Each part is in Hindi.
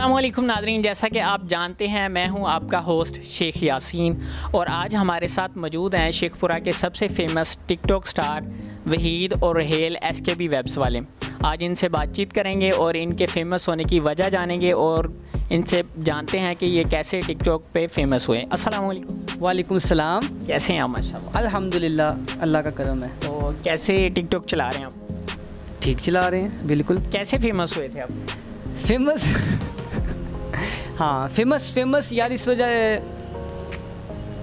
अस्सलामुअलैकुम नाज़रीन, जैसा कि आप जानते हैं मैं हूं आपका होस्ट शेख यासीन और आज हमारे साथ मौजूद हैं शेखपुरा के सबसे फेमस टिकटॉक स्टार वहीद और रहेल SKB वेब्स वाले। आज इनसे बातचीत करेंगे और इनके फेमस होने की वजह जानेंगे और इनसे जानते हैं कि ये कैसे टिकटॉक पे फेमस हुए। अस्सलामुअलैकुम। वालेकुम सलाम। कैसे हैं आप? माशाल्लाह अल्हम्दुलिल्लाह, अल्लाह का करम है। तो कैसे टिकटॉक चला रहे हैं आप? ठीक चला रहे हैं, बिल्कुल। कैसे फेमस हुए थे आप? फेमस हाँ, फेमस यार इस वजह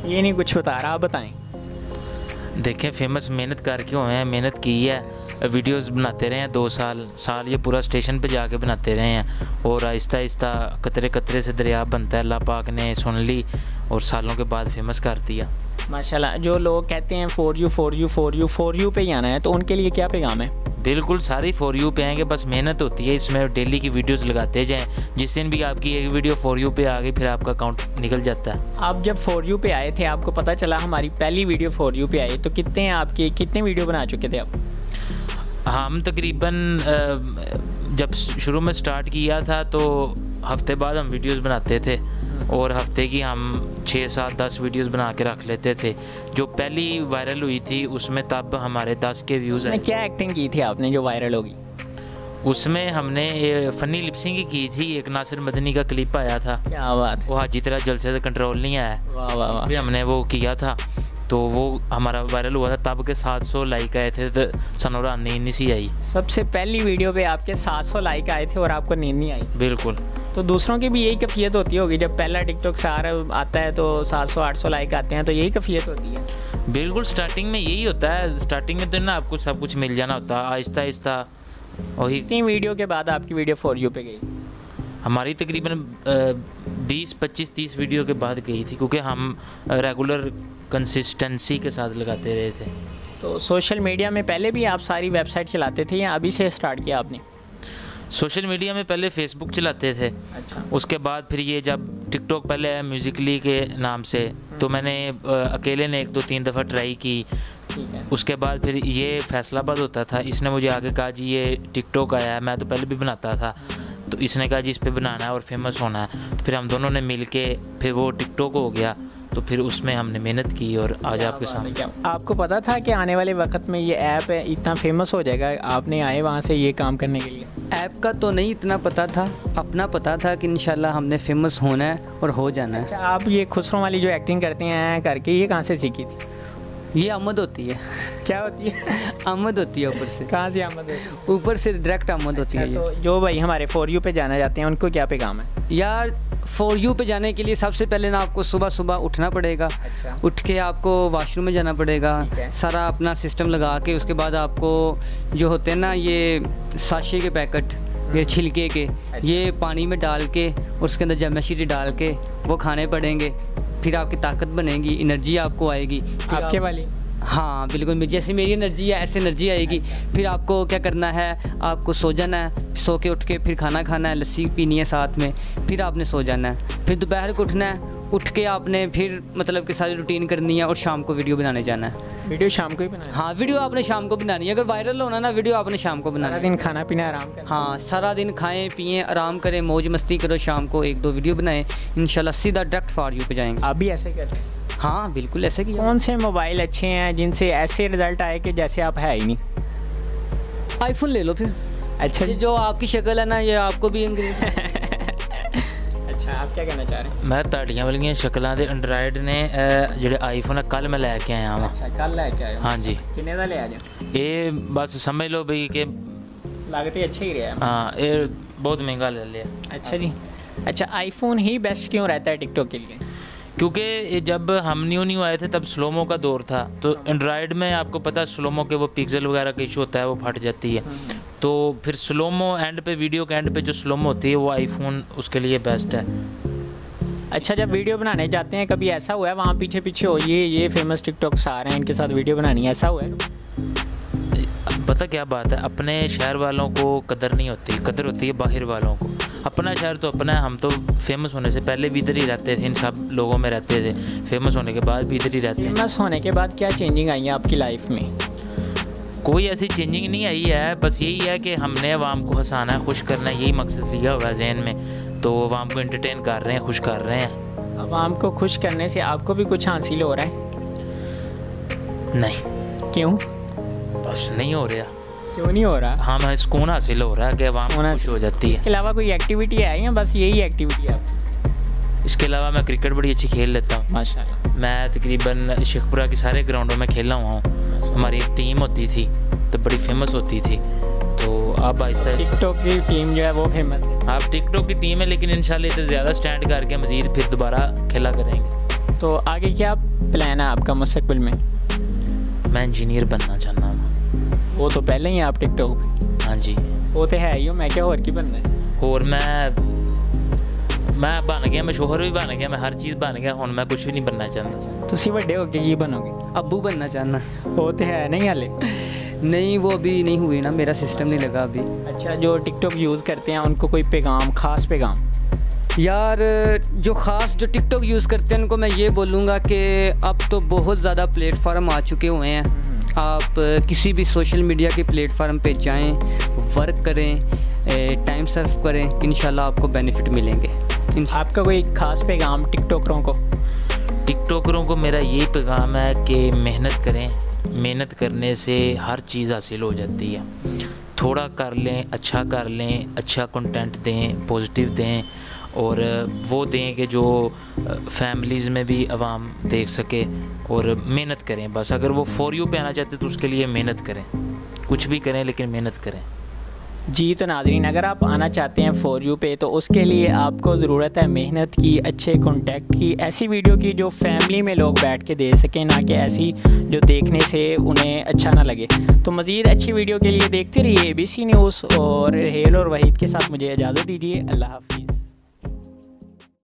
ये नहीं कुछ बता रहा, आप बताएं। देखें, फेमस मेहनत करके हुए हैं, मेहनत की है, वीडियोस बनाते रहे हैं 2 साल ये पूरा स्टेशन पे जाके बनाते रहे हैं और आहिस्ता आहिस्ता कतरे कतरे से दरिया बनता है। अल्लाह पाक ने सुन ली और सालों के बाद फेमस कर दिया। माशाल्लाह। जो लोग कहते हैं फॉर यू पे ही आना है, तो उनके लिए क्या पैगाम है? बिल्कुल, सारी फॉर यू पे आएंगे, बस मेहनत होती है इसमें। डेली की वीडियोस लगाते जाएं, जिस दिन भी आपकी एक वीडियो फॉर यू पे आ गई फिर आपका अकाउंट निकल जाता है। आप जब फॉर यू पे आए थे, आपको पता चला हमारी पहली वीडियो फॉर यू पे आई, तो कितने वीडियो बना चुके थे आप? हम तकरीबन जब शुरू में स्टार्ट किया था तो हफ्ते बाद हम वीडियोस बनाते थे और हफ्ते की हम 6, 7, 10 वीडियोस बना के रख लेते थे। जो पहली वायरल हुई थी उसमें तब हमारे 10 के व्यूज़ आए। क्या एक्टिंग की थी आपने जो वायरल होगी? उसमें हमने फ़नी लिपसिंग की थी। एक नासिर मदनी का क्लिप आया था। क्या बात। वो हाजी तरह जलसे से कंट्रोल नहीं आया। वाह वाह वाह। हमने वो किया था तो वो हमारा वायरल हुआ था। तब के 700 लाइक आए थे तो सनोरा नींद नहीं सी आई। सबसे पहली वीडियो पे आपके 700 लाइक आए थे और आपको नींद नहीं आई? बिल्कुल। तो दूसरों की भी यही कैफियत होती होगी, जब पहला टिकटॉक स्टार आता है तो 700-800 लाइक आते हैं, तो यही कैफियत होती है? बिल्कुल, स्टार्टिंग में यही होता है। स्टार्टिंग में तो ना आपको सब कुछ मिल जाना होता है, आहिस्ता आहिस्ता वही। कितनी वीडियो के बाद आपकी वीडियो फॉर यू पे गई? हमारी तकरीबन 20, 25, 30 वीडियो के बाद गई थी, क्योंकि हम रेगुलर कंसिस्टेंसी के साथ लगाते रहे थे। तो सोशल मीडिया में पहले भी आप सारी वेबसाइट चलाते थे या अभी से स्टार्ट किया आपने? सोशल मीडिया में पहले फेसबुक चलाते थे। अच्छा। उसके बाद फिर ये जब टिकटॉक पहले आया म्यूजिकली के नाम से, तो मैंने अकेले ने 1, 2, 3 दफ़ा ट्राई की। ठीक है। उसके बाद फिर ये फैसलाबाद होता था, इसने मुझे आगे कहा जी ये टिकटॉक आया है, मैं तो पहले भी बनाता था, तो इसने कहा जी इस पे बनाना है और फेमस होना है। तो फिर हम दोनों ने मिल के फिर वो टिकटॉक हो गया, तो फिर उसमें हमने मेहनत की और आज आपके सामने। आपको पता था कि आने वाले वक्त में ये ऐप है इतना फेमस हो जाएगा? आपने आए वहाँ से ये काम करने के लिए? ऐप का तो नहीं इतना पता था, अपना पता था कि इंशाल्लाह हमने फेमस होना है और हो जाना है। अच्छा, आप ये खुसरों वाली जो एक्टिंग करते हैं करके, ये कहाँ से सीखी थी? ये आमद होती है। क्या होती है? आमद होती है ऊपर से। कहाँ से आमद है? ऊपर से डायरेक्ट आमद होती है। तो जो भाई हमारे फॉर यू पे जाना चाहते हैं उनको क्या पैगाम है? यार फॉर यू पे जाने के लिए सबसे पहले ना आपको सुबह उठना पड़ेगा। अच्छा। उठ के आपको वॉशरूम में जाना पड़ेगा, सारा अपना सिस्टम लगा के उसके बाद आपको जो होते हैं ना ये साशे के पैकेट, ये छिलके के, ये पानी में डाल के और उसके अंदर जमशीरी डाल के वो खाने पड़ेंगे। फिर आपकी ताकत बनेगी, एनर्जी आपको आएगी। आपके वाली? हाँ बिल्कुल, जैसे मेरी एनर्जी है ऐसे एनर्जी आएगी। फिर आपको क्या करना है, आपको सो जाना है, सो के उठ के फिर खाना खाना है, लस्सी पीनी है साथ में, फिर आपने सो जाना है। फिर दोपहर को उठना है, उठ के आपने फिर मतलब कि सारी रूटीन करनी है और शाम को वीडियो बनाने जाना है। वीडियो शाम को ही बनानी? हाँ, वीडियो आपने शाम को बनानी है। अगर वायरल होना ना, वीडियो आपने शाम को बनाना है। सारा दिन खाना पीना आराम करना? हाँ, सारा दिन खाएं पिएं आराम करें, मौज मस्ती करो, शाम को 1-2 वीडियो बनाएं, इंशाल्लाह सीधा डायरेक्ट फॉर यू पे जाएंगे। आप भी ऐसे करते हैं? हाँ बिल्कुल ऐसे किया। कौन से मोबाइल अच्छे हैं जिनसे ऐसे रिजल्ट आए कि जैसे आप है ही नहीं? आईफोन ले लो फिर। अच्छा जी। जो आपकी शक्ल है ना, ये आपको भी अच्छा, आप क्या कहना चाह रहे हैं? मैं ताड़ियां वाली शक्लों के एंड्राइड ने जो आईफोन है कल मैं लैके आया वहाँ। अच्छा, कल लैके आए? हाँ जी। किन्ने दा ले आ जा? ये बस समझ लो भाई कि लागते अच्छे ही रहा। हाँ, ये बहुत महंगा ले लिया। अच्छा जी। अच्छा, आईफोन ही बेस्ट क्यों रहता है टिकटॉक के लिए? क्योंकि जब हम न्यू आए थे तब स्लोमो का दौर था, तो एंड्राइड में आपको पता है स्लोमो के वो पिक्सल वगैरह का इशू होता है, वो फट जाती है। तो फिर स्लोमो एंड पे, वीडियो के एंड पे जो स्लोमो होती है वो आईफोन उसके लिए बेस्ट है। अच्छा, जब वीडियो बनाने जाते हैं कभी ऐसा हुआ है वहाँ पीछे पीछे हो ये फेमस टिकटॉक स्टार हैं, इनके साथ वीडियो बनानी है, ऐसा हुआ है? पता क्या बात है, अपने शहर वालों को कदर नहीं होती, कदर होती है बाहर वालों को। अपना शहर तो अपना है, हम तो फेमस होने से पहले भी इधर ही रहते थे, इन सब लोगों में रहते थे, फेमस होने के बाद भी इधर ही रहते हैं। फेमस होने के बाद क्या चेंजिंग आई है आपकी लाइफ में? कोई ऐसी चेंजिंग नहीं आई है, बस यही है कि हमने अवाम को हंसाना है, खुश करना है, यही मकसद लिया हुआ है जहन में। तो अवाम को एंटरटेन कर रहे हैं, खुश कर रहे हैं। अवाम को खुश करने से आपको भी कुछ हासिल हो रहा है? नहीं। क्यों? बस नहीं हो रहा। क्यों नहीं हो रहा? हाँ, मैं सुकून हासिल हो रहा है कि अवाम खुश हो जाती है। इसके अलावा कोई एक्टिविटी है या बस यही एक्टिविटी है? इसके अलावा मैं क्रिकेट बड़ी अच्छी खेल लेता हूँ माशाल्लाह। मैं तकरीबन शेखपुरा के सारे ग्राउंडों में खेला हुआ हूँ। हमारी एक टीम होती थी तो बड़ी फेमस होती थी, तो अब आहिस्ता टिकटॉक की टीम जो है वो फेमस है। आप टिकटॉक की टीम है, लेकिन इंशाल्लाह इसे ज़्यादा स्टैंड करके मज़ीद फिर दोबारा खेला करेंगे। तो आगे क्या प्लान है आपका मुस्तकबिल में? मैं इंजीनियर बनना चाहता हूँ। वो तो पहले ही आप टिकटॉक पे। हाँ जी, वो तो है ही हो, मैं क्या और की बनना है? और मैं बन गया, मैं शोहर भी बन गया, मैं हर चीज़ बन गया, हुण मैं कुछ भी नहीं बनना चाहता। तुसी ਵੱਡੇ हो के ये बनोगे? अब्बू बनना चाहना। वो तो है नहीं हाले? नहीं, वो अभी नहीं हुई ना, मेरा सिस्टम नहीं लगा अभी। अच्छा, जो टिकटॉक यूज़ करते हैं उनको कोई पैगाम, ख़ास पैगाम? यार जो ख़ास जो टिकटॉक यूज़ करते हैं उनको मैं ये बोलूँगा कि अब तो बहुत ज़्यादा प्लेटफार्म आ चुके हुए हैं। आप किसी भी सोशल मीडिया के प्लेटफार्म पे जाएं, वर्क करें, टाइम सर्व करें, इंशाल्लाह आपको बेनिफिट मिलेंगे। आपका कोई ख़ास पैगाम टिकटॉकरों को? टिकटॉकरों को मेरा ये पैगाम है कि मेहनत करें। मेहनत करने से हर चीज़ हासिल हो जाती है। थोड़ा कर लें, अच्छा कर लें, अच्छा कंटेंट दें, पॉजिटिव दें, और वो दें कि जो फैमिलीज़ में भी आवाम देख सके, और मेहनत करें बस। अगर वो फॉर यू पे आना चाहते तो उसके लिए मेहनत करें, कुछ भी करें लेकिन मेहनत करें। जी तो नाज़रीन, अगर आप आना चाहते हैं फॉर यू पे तो उसके लिए आपको ज़रूरत है मेहनत की, अच्छे कॉन्टैक्ट की, ऐसी वीडियो की जो फैमिली में लोग बैठ के दे सकें, ना कि ऐसी जो देखने से उन्हें अच्छा ना लगे। तो मज़ीद अच्छी वीडियो के लिए देखते रहिए ABC न्यूज़, और रेहेल और वहीद के साथ मुझे इजाज़त दीजिए। अल्लाह हाफिज़।